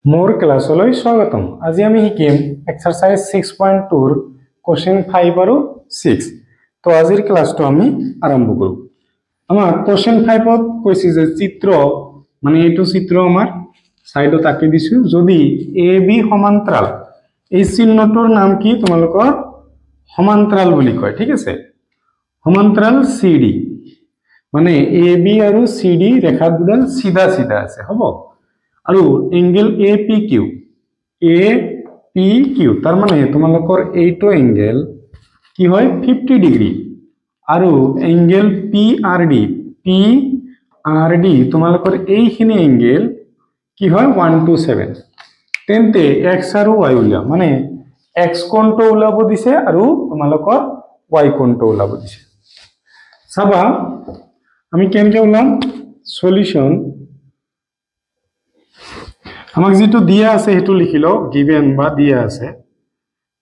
मोर क्लासলৈ স্বাগতম। আজি আমি শিকিম এক্সাৰসাইজ 6.2 ৰ কোশ্চেন 5 আৰু 6। তো আজিৰ ক্লাসটো আমি আৰম্ভ কৰো। আমাৰ কোশ্চেন 5 ত কৈছে যে চিত্ৰ মানে এইটো চিত্ৰ আমাৰ সাইডত আঁকি দিছো। যদি এ বি সমান্তৰাল, এই চিহ্নটোৰ নাম কি তোমালোকৰ সমান্তৰাল বুলি কয়, ঠিক আছে। সমান্তৰাল সিডি মানে এ বি আৰু সিডি ৰেখা দুডাল সিধা সিধা আছে, হ'ব। আৰু এংগেল এ পি কিউ তাৰ মানে তোমালোকৰ এইটো এংগেল কি হয় 50 ডিগ্ৰী আৰু এংগেল পি আৰ ডি তোমালোকৰ এইখিনি এংগেল কি হয় 127। তেন্তে এক্স আৰু ওয়াই উলিয়া, মানে এক্স কোণটো ওলাব দিছে আৰু তোমালোকৰ ওয়াই কোণটো ওলাব দিছে। চাবা আমি কেনেকৈ ওলাম সলিউশন। আমাক যেটো দিয়া আছে হেতু লিখি লও, গিভেন বা দিয়া আছে।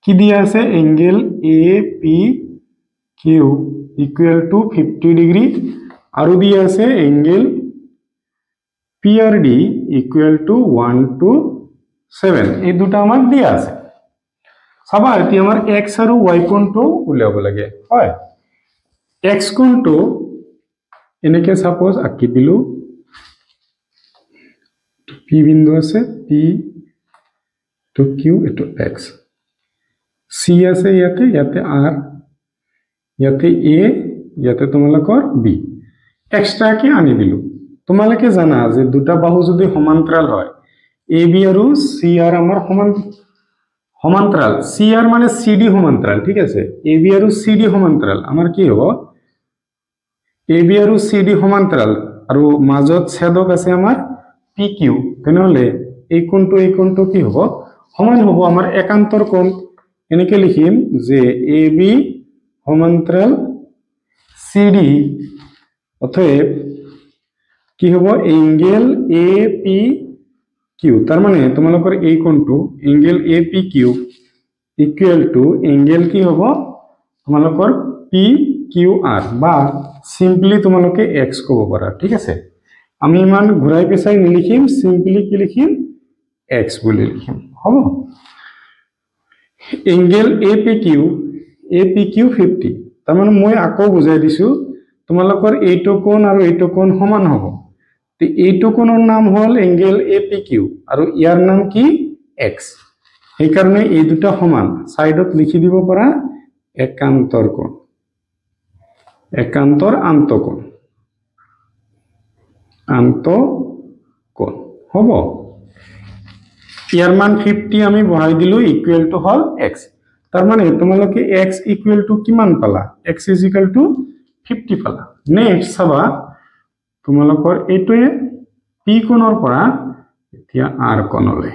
কি দিয়া আছে? Angle A P Q equal to 50 degree আৰু দিয়া আছে angle P R D equal to 127। এই দুটা আমাক দিয়া আছে। চাবা এতিয়া আমাৰ এক্স আৰু ওয়াই কোণটো উলিয়াব লাগে, হয়। এক্স কোণটো এনেকে সাপোজ আঁকি দিলো। পি বিন্দু আছে, পি টু কিউ, এটো এক্স, সি আছে ইয়াতে, ইয়াতে আর, ইয়াতে এ, ইয়াতে তোমালোকৰ বি। এক্সট্ৰাকে আনি দিলো। তোমালোকে জানা যে দুটা বাহু যদি সমান্তৰাল হয়, এ বি আৰু সি আৰ আমাৰ সমান্তৰাল, সি আৰ মানে সি ডি সমান্তৰাল, ঠিক আছে। এ বি আৰু সি ডি সমান্তৰাল, আমাৰ কি হ'ব এ বি আৰু সি ডি সমান্তৰাল আৰু মাজত ছেদক আছে আমাৰ পি কিউ, তেনেহলে এই কোণটো কি হ'ব সমান হ'ব আমাৰ একান্তৰ কোণ। এনেকে লিখিম যে এ বি সমান্তৰাল সি ডি, অতএব কি হ'ব এংগেল এ পি কিউ, তার মানে তোমালোকৰ এই কোণটো angle A P Q equal to angle কি হ'ব তোমালোকৰ পি কিউ আৰ, বা সিম্পলি তোমালোকে এক্স ক'ব পাৰা, ঠিক আছে। আমি ইমান ঘূৰাই পেছাই নিলিখিম, সিম্পলি কি লিখিম এক্স বুলি লিখিম, হ'ব। এংগেল এ পি কিউ 50, তার মানে মই আকৌ বুজাই দিছো তোমালোকৰ এইটো কোণ আৰু এইটো কোণ সমান হ'ব। তো এইটো কোণৰ নাম হল এংগেল এ পি কিউ আৰু ইয়াৰ নাম কি এক্স। সেইকাৰণে এই দুটা সমান, সাইডত লিখি দিব পাৰা একান্তৰ কোণ, একান্তৰ আন্তঃকোণ, আন্তঃকোণ, হ'ব। ইয়াৰ মান 50 আমি বহাই দিলো, ইকুয়াল টু হল এক্স। তার মানে তোমালোকে এক্স ইকুয়াল টু কিমান পালা? এক্স ইজ ইকুয়াল টু 50 পালা। নেক্সট চাবা তোমালোকৰ এইটোৱে পি কোণৰ পৰা এতিয়া আৰ কোণলৈ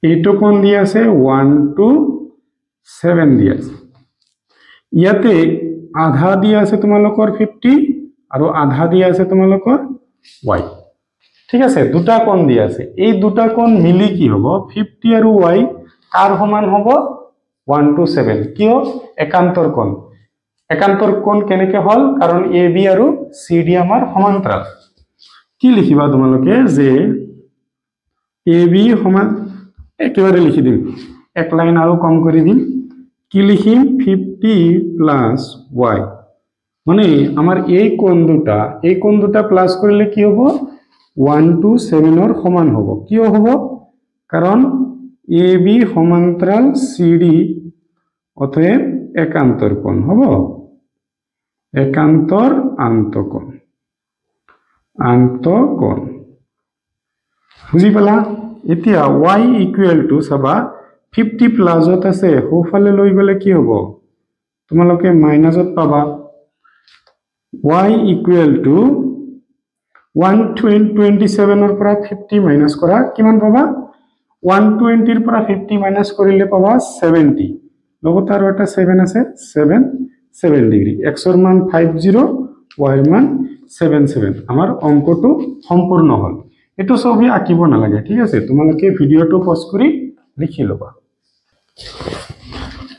এইটো কোণ দি আছে 127 দি আছে। ইয়াতে আধা দি আছে তোমালোকৰ 50 আৰু আধা দি আছে তোমালোকৰ ওয়াই, ঠিক আছে। দুটা কোণ দি আছে, এই দুটা কোণ মিলি কি হ'ব 50 আৰু ওয়াই কাৰ সমান হ'ব 127। কিয়? একান্তৰ কোণ। একান্তৰ কোণ কেনেকে হল? কাৰণ এ বি আৰু সি ডি আমাৰ সমান্তৰাল। কি লিখিবা তোমালোকে যে এ বি সমান, একেবাৰে লিখি দিম, এক লাইন আৰু কম কৰি দিম। কি লিখিম 50 প্লাস ওয়াই, মানে আমাৰ এই কোণ দুটা প্লাস কৰিলে কি হ'ব 127 সমান হ'ব। কিয় হ'ব? কাৰণ এ বি সমান্তৰাল সি ডি, অতএব একান্তৰ কোণ হ'ব, একান্তৰ আন্তঃকোণ, আন্তঃকোণ। বুজি পালা? এতিয়া ওয়াই ইকুয়াল টু চাবা 50 প্লাসত আছে, সোঁফালে লৈ গলে কি হ'ব তোমালোকে মাইনাসত পাবা। y ইকুয়াল টু 127 পৰা 50 মাইনাস কৰা কিমান পাবা? 120 পৰা 50 মাইনাস কৰিলে পাবা 70, লগতে আৰু এটা 7 আছে, 7 ডিগ্ৰী। এক্সৰ মান 50, ওয়াইৰ মান 77। আমাৰ অঙ্কটো সম্পূৰ্ণ হল। এইটো ছবি আঁকিব নালাগে, ঠিক আছে। তোমালোকে ভিডিওটো পজ কৰি লিখি ল'বা।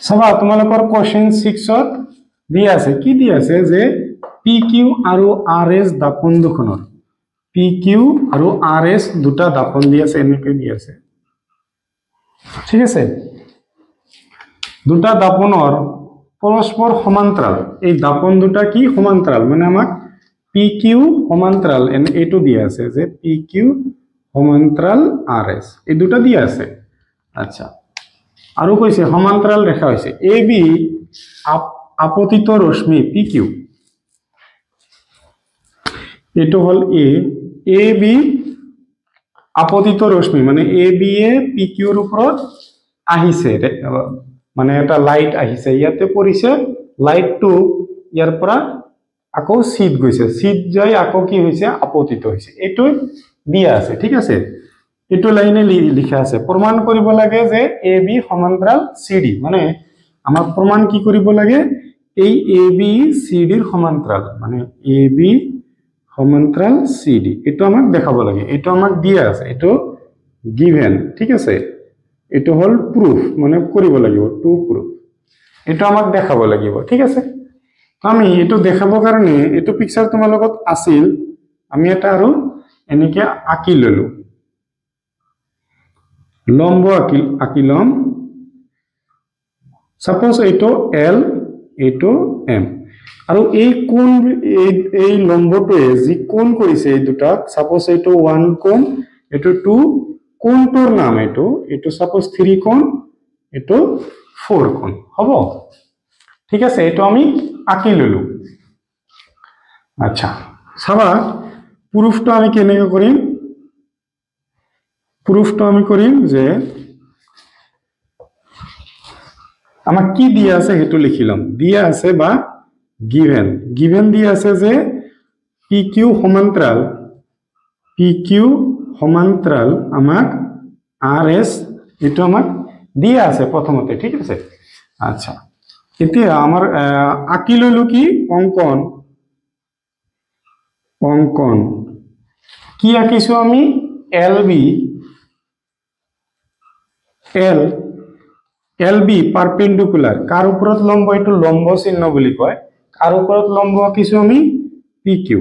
চাবা তোমালোকৰ কোশ্চেন 6ত দি আছে, কি দি আছে যে পি কিউ আৰু আৰ এছ দাপন দুখনৰ, পি পি কিউ আৰু আৰ এছ দুটা দাপন দি আছে, এনেকৈ দি আছে, ঠিক আছে। দুটা দাপনৰ পৰস্পৰ সমান্তৰাল, এই দাপন দুটা কি সমান্তৰাল, মানে আমাক পি কিউ সমান্তৰাল এইটো দিয়া আছে যে পি কিউ সমান্তৰাল আৰ এছ, এই দুটা দিয়া আছে। আচ্ছা, আৰু কৈছে সমান্তৰাল ৰেখা হৈছে এ বি আপতিত ৰশ্মি পি কিউ, এইটো হল এ বি আপতিত ৰশ্মি, মানে এ বি এ পি কিউৰ ওপৰত আহিছে, মানে এটা লাইট আহিছে, ইয়াতে পৰিছে, লাইটটো ইয়াৰ পৰা আকৌ চিত গৈছে, চিত যাই আকৌ কি হৈছে আপতিত হৈছে, এইটো দিয়া আছে, ঠিক আছে। এইটো লাইনে লিখা আছে, প্ৰমাণ কৰিব লাগে যে এ বি সমান্তৰাল চি ডি, মানে আমাক প্ৰমাণ কি কৰিব লাগে, এই এ বি চি ডিৰ সমান্তৰাল, মানে এ বি সমান্তৰাল চি ডি, এইটো আমাক দেখাব লাগে, এইটো আমাক দিয়া আছে, এইটো গিভেন, ঠিক আছে। এইটো হল প্ৰুফ, মানে কৰিব লাগিব টু প্ৰুফ, এইটো আমাক দেখাব লাগিব, ঠিক আছে। আমি এইটো দেখাবৰ কাৰণে এইটো পিকচাৰ তোমাৰ লগত আছিল, আমি এটা আৰু এনেকে আঁকি ললো, লম্ব আঁকি লম, সাপোজ এইটো এল, এইটো এম, আৰু এই কোণ, এই লম্বটোৱে যি কোণ কৰিছে এই দুটাক, সাপোজ এইটো 1 কোণ, এইটো 2, কোণটোৰ নাম এইটো সাপোজ 3 কোণ, এইটো 4 কোণ, হ'ব, ঠিক আছে। এইটো আমি আঁকি ললো। আচ্ছা, চাবা প্ৰুফটো আমি কেনেকৈ কৰিম, প্ৰুফটো আমি কৰিম যে আমাক কি দিয়া আছে সেইটো লিখি লম, দিয়া আছে বা গিভেন দিয়া আছে যে পি কিউ সমান্তৰাল আমাক আৰ এছ, এইটো আমাক দিয়া আছে প্ৰথমতে, ঠিক আছে। আচ্ছা, এতিয়া আমাৰ আঁকি ললো কি অঙ্কন কি আঁকিছো আমি, এল বি পাৰপেন্ডিকুলাৰ, কাৰ উপৰত লম্ব, এইটো লম্ব চিহ্ন বুলি কয়, কাৰ উপৰত লম্ব আঁকিছো আমি পি কিউ,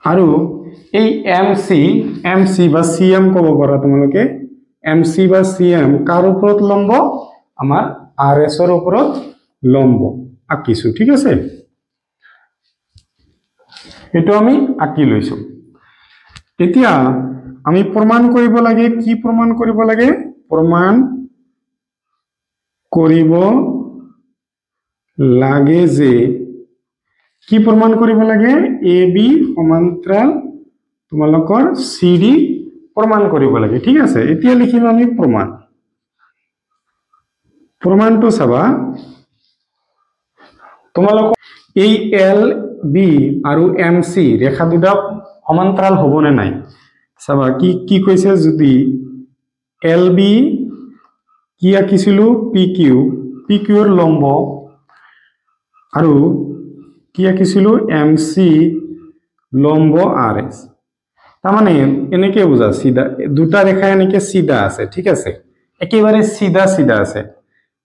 আৰু এই এম চি বা চি এম কব পাৰা তোমালোকে, এম চি বা চি এম কাৰ ওপৰত লম্ব, আমাৰ আৰ এছ ৰ ওপৰত লম্ব আঁকিছো, ঠিক আছে। এইটো আমি আঁকি লৈছো। এতিয়া আমি প্ৰমাণ কৰিব লাগে, কি প্ৰমাণ কৰিব লাগে, প্ৰমাণ কৰিব লাগে যে, কি প্ৰমাণ কৰিব লাগে, এ বি সমান্তৰাল তোমালোকৰ চি ডি প্ৰমাণ কৰিব লাগে, ঠিক আছে। এতিয়া লিখিম আমি প্ৰমাণটো চাবা, তোমালোকৰ এই এল বি আৰু এম চি ৰেখা দুটা সমান্তৰাল হবনে নাই চাবা, কি কৈছে, যদি এল বি কি আঁকিছিলো পি কিউৰ লম্ব, আৰু কি আঁকিছিলো এম চি লম্ব আৰ এছ, তাৰমানে এনেকে বুঝা, চিধা দুটা ৰেখা এনেকে চিধা আছে, ঠিক আছে, একেবাৰে চিধা আছে,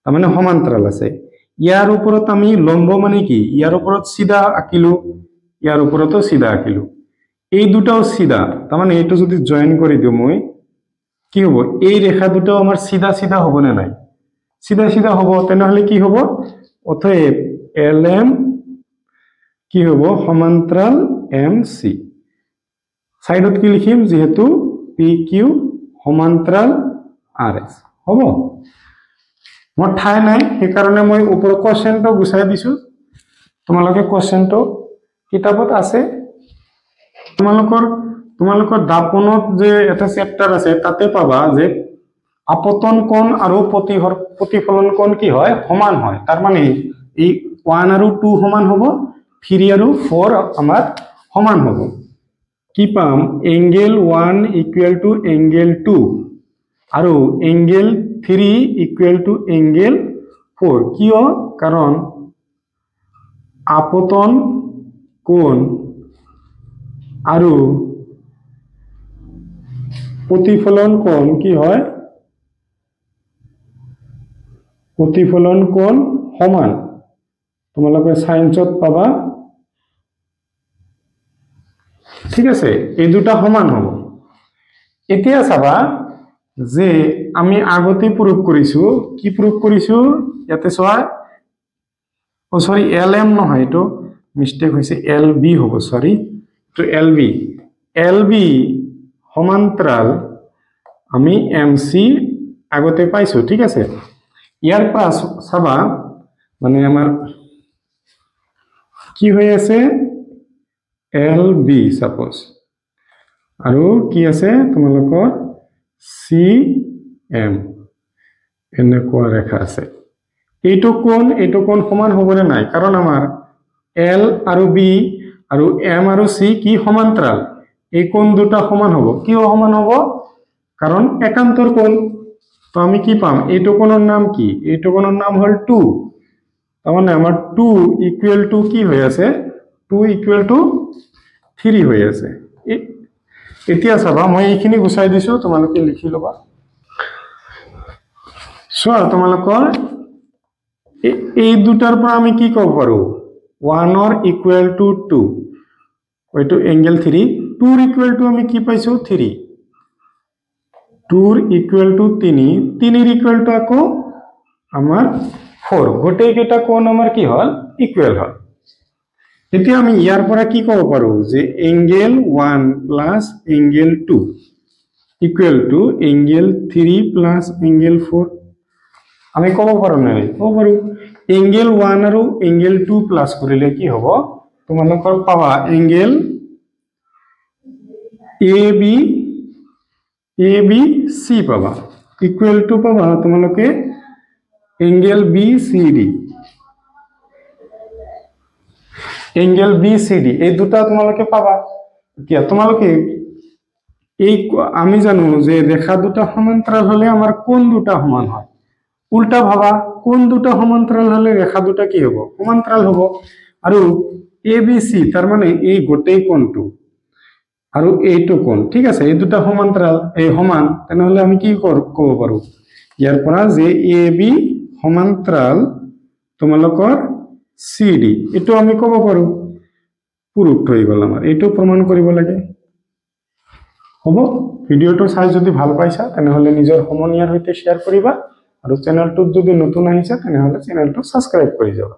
তাৰমানে সমান্তৰাল আছে। ইয়াৰ ওপৰত আমি লম্ব মানে কি, ইয়াৰ ওপৰত চিধা আঁকিলো, ইয়াৰ ওপৰতো চিধা আঁকিলো, এই দুটাও চিধা, তাৰমানে এইটো যদি জয়েন কৰি দিওঁ মই, কি হব, এই ৰেখা দুটাও আমাৰ চিধা হব নে নাই, চিধা হব, তেনেহলে কি হব, অতএব এল এম কি হব, সমান্তৰাল এম চি, সাইডত কি লিখিম, যেহেতু পি কিউ সমান্তৰাল আৰ এছ, হ'ব। মোৰ ঠাই নাই, সেইকাৰণে মই ওপৰৰ কোৱেশ্চনটো গুচাই দিছো, তোমালোকে কোৱেশ্চনটো কিতাপত আছে, তোমালোকৰ দাপনত যে এটা চেপ্টাৰ আছে তাতে পাবা যে আপতন কোণ আৰু প্ৰতিফলন কোণ কি হয়, সমান হয়, তাৰ মানে এই 1 আৰু 2 সমান হ'ব, 3 আৰু 4 আমাৰ সমান হ'ব। কি পাম, এংগেল 1 ইকুৱেল টু এংগেল 2 আৰু এংগেল 3 ইকুৱেল টু এংগেল 4, কিয়, কাৰণ আপতন কোণ আৰু প্ৰতিফলন কোণ কি হয়, প্ৰতিফলন কোণ সমান, তোমালোকে সায়েন্সত পাবা ঠিক আছে এই দুটা সমান হ'ব এতিয়া চাবা যে আমি আগতে প্রুফ কৰিছো কি প্ৰুফ কৰিছো ইয়াতে চোৱা ও সরি lm নহয় এটো মিস্টেক হৈছে lb হ'ব সরি তো lb সমান্তরাল আমি mc আগতে পাইছো ঠিক আছে ইয়ার পাস চাবা মানে আমার কি হয়ে আছে lb সাপোজ আৰু কি আছে তোমালোকৰ cm এনেকুৱা ৰেখা আছে এইটো কোণ সমান হ'বনে নাই কাৰণ আমাৰ l আৰু b আৰু m আৰু c কি সমান্তৰাল এই কোণ দুটা সমান হ'ব কিয় সমান হ'ব কাৰণ একান্তৰ কোণ তো আমি কি পাম এইটো কোণৰ নাম কি এইটো কোণৰ নাম হল 2 তার মানে আমার 2 ইকুয়াল টু কি হয়ে আছে 2 ইকুয়াল টু 3 হয়ে আছে এতিয়া চাবা মই এইখিনি গুছাই দিছো তোমালোকে লিখি লবা সো তোমালোকৰ এই দুটাৰ পৰা আমি কি ক'ব পাৰো 1 or equal to 2 ওইটো এঙ্গেল 3 2 ৰ ইকুয়াল টু আমি কি পাইছো 3 2 ৰ ইকুয়াল টু 3 3 ৰ ইকুয়াল টু আকৌ আমাৰ 4 গোটেই কেইটা কোণ আমাৰ কি হল ইকুয়াল হল এতিয়া আমি ইয়াৰ পৰা কি ক'ব পাৰো যে angle 1 plus angle 2 equal to angle 3 plus angle 4 আমি ক'ব পাৰো নাই ক'ব পাৰো এঙ্গেল 1 আৰু এঙ্গেল 2 প্লাস কৰিলে কি হ'ব তোমালোকৰ পাবা এঙ্গেল ABC পাবা ইকুয়াল টু পাবা তোমালোকে এঙ্গেল BCD এঙ্গেল BCD এই দুটা তোমালোকে পাবা কি তোমালোকে এই আমি জানো যে রেখা দুটা সমান্তরাল হলে আমার কোণ দুটা সমান হয় উল্টা ভাবা কোণ দুটা সমান্তরাল হলে রেখা দুটা কি হ'ব সমান্তরাল হ'ব আৰু ABC তাৰ মানে এই গোটেই কোণটো আৰু এইটো কোণ ঠিক আছে এই দুটা সমান্তৰাল এই সমান তেনেহলে আমি কি ক'ব পাৰো ইয়াৰ পৰা যে AB সমান্তৰাল তোমালোকৰ CD এটো আমি ক'ব পাৰো প্ৰুফ হৈ গল আমাৰ এটো প্ৰমাণ কৰিব লাগে হ'ব ভিডিওটো চাই যদি ভাল পাইছা তেনেহলে নিজৰ সমনীয়াৰ সৈতে শেয়াৰ কৰিবা আৰু চেনেলটোত যদি নতুন আহিছা তেনেহলে চেনেলটো সাবস্ক্ৰাইব কৰি যাবা